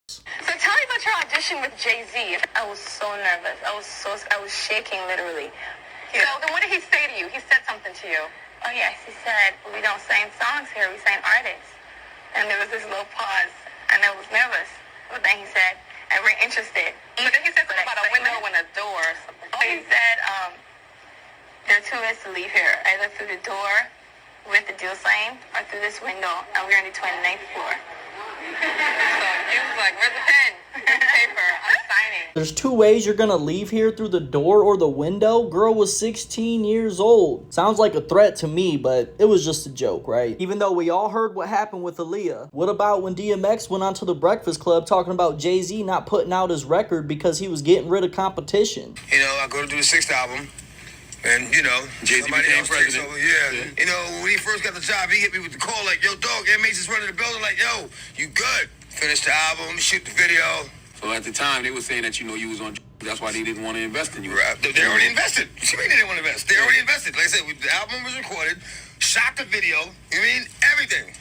So tell me about your audition with Jay-Z. I was so nervous. I was shaking literally. Yeah. So then what did he say to you? He said something to you. Oh yes, he said, we don't sing songs here, we sing artists. And there was this little pause, and I was nervous. But then he said, and we're interested. But then he said something about a window and a door or something. Oh, he said, there are two ways to leave here, either through the door with the deal sign or through this window, and we're on the 29th floor. So he was like, where's the pen? Here's the paper. I'm signing. There's two ways you're gonna leave here, through the door or the window. Girl was 16 years old. Sounds like a threat to me, but it was just a joke, right? Even though we all heard what happened with Aaliyah. What about when DMX went onto the Breakfast Club talking about Jay-Z not putting out his record because he was getting rid of competition? You know, I go to do the 6th album. And, you know, Jay-Z became president. Yeah. You know, when he first got the job, he hit me with the call like, yo, dog, inmates is running the building like, yo, you good. Finish the album, shoot the video. So at the time, they were saying that, you know, you was on. That's why they didn't want to invest in you. Right. They already invested. What you mean they didn't want to invest? They already invested. Like I said, the album was recorded, shot the video, you mean everything.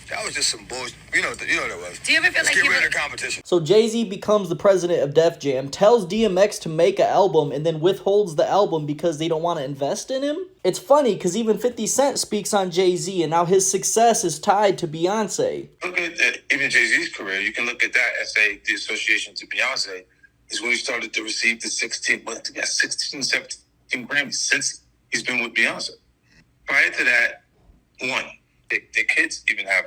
That was just some bullshit. You know what that was. Do you ever feel Let's get rid of the competition. So Jay-Z becomes the president of Def Jam, tells DMX to make an album, and then withholds the album because they don't want to invest in him? It's funny because even 50 Cent speaks on Jay-Z, and now his success is tied to Beyonce. Look at even Jay-Z's career. You can look at that and say the association to Beyonce is when he started to receive the 16, 17 Grammys since he's been with Beyonce. Prior to that, the kids even have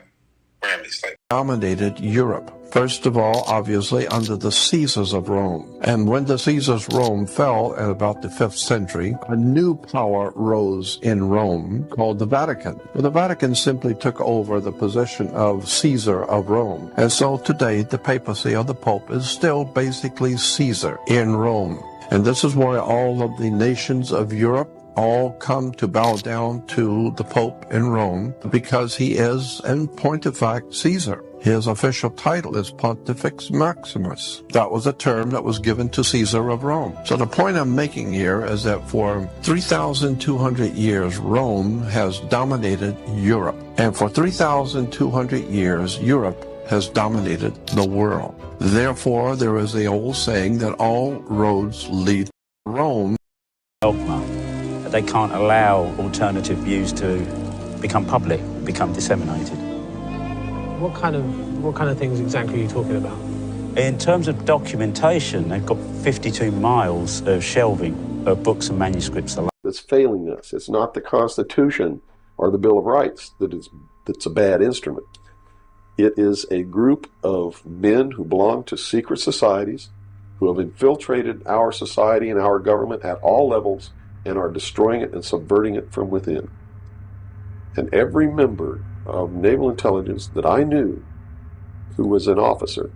Grammys. Dominated Europe. First of all, obviously, under the Caesars of Rome. And when the Caesars of Rome fell at about the 5th century, a new power rose in Rome called the Vatican. Well, the Vatican simply took over the position of Caesar of Rome. And so today, the papacy or the Pope is still basically Caesar in Rome. And this is why all of the nations of Europe all come to bow down to the Pope in Rome, because he is, in point of fact, Caesar. His official title is Pontifex Maximus. That was a term that was given to Caesar of Rome. So the point I'm making here is that for 3,200 years, Rome has dominated Europe. And for 3,200 years, Europe has dominated the world. Therefore, there is the old saying that all roads lead to Rome. They can't allow alternative views to become public, become disseminated. What kind of things exactly are you talking about? In terms of documentation, they've got 52 miles of shelving of books and manuscripts alone. That's failing us. It's not the Constitution or the Bill of Rights that's a bad instrument. It is a group of men who belong to secret societies, who have infiltrated our society and our government at all levels, and are destroying it and subverting it from within. And every member of naval intelligence that I knew who was an officer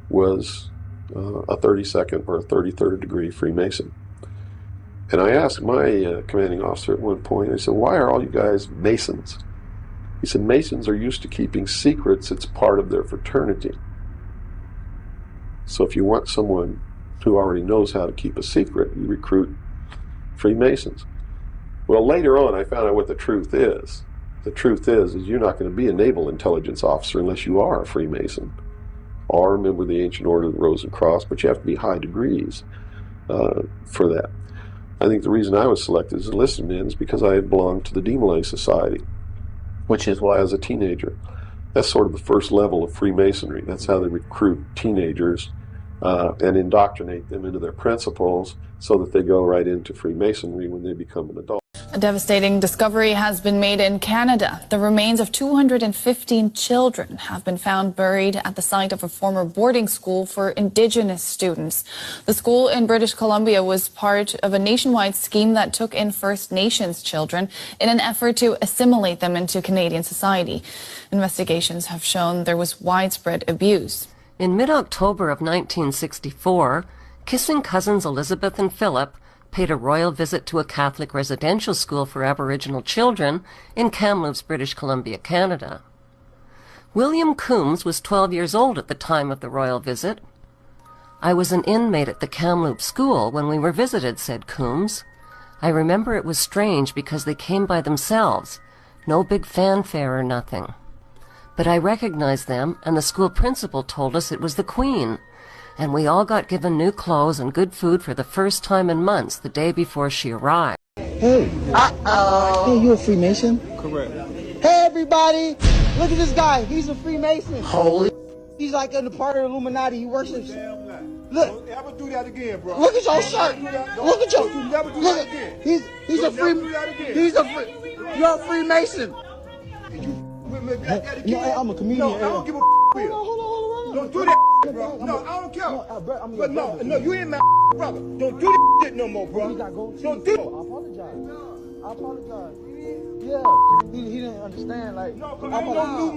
was a 32nd or a 33rd degree Freemason. And I asked my commanding officer at one point, I said, why are all you guys Masons? He said, Masons are used to keeping secrets. It's part of their fraternity. So if you want someone who already knows how to keep a secret, you recruit Freemasons. Well, later on, I found out what the truth is. The truth is you're not going to be a naval intelligence officer unless you are a Freemason or a member of the Ancient Order of the Rose and Cross, but you have to be high degrees for that. I think the reason I was selected as a enlisted man is because I had belonged to the Demolay Society, which is why as a teenager. That's sort of the first level of Freemasonry. That's how they recruit teenagers and indoctrinate them into their principles so that they go right into Freemasonry when they become an adult. A devastating discovery has been made in Canada. The remains of 215 children have been found buried at the site of a former boarding school for Indigenous students. The school in British Columbia was part of a nationwide scheme that took in First Nations children in an effort to assimilate them into Canadian society. Investigations have shown there was widespread abuse. In mid-October of 1964, kissing cousins Elizabeth and Philip paid a royal visit to a Catholic residential school for Aboriginal children in Kamloops, British Columbia, Canada. William Coombs was 12 years old at the time of the royal visit. I was an inmate at the Kamloops school when we were visited, said Coombs. I remember it was strange because they came by themselves. No big fanfare or nothing. But I recognized them, and the school principal told us it was the Queen. And we all got given new clothes and good food for the first time in months the day before she arrived. Hey. Uh-oh. Hey, you a Freemason? Correct. Hey, everybody. Look at this guy. He's a Freemason. Holy. He's like in the part of the Illuminati. He worships. Look. Don't ever do that again, bro. Look at your shirt. Look at your. You never do that again. He's a free. He's a free. You're a Freemason. No, I'm a comedian. No, I don't give a Hold on. Don't do that, bro. No, I don't care. But no, you ain't my brother. Don't do that shit no more, bro. Don't do it. I apologize. Yeah, he didn't understand. Like, no, I ain't no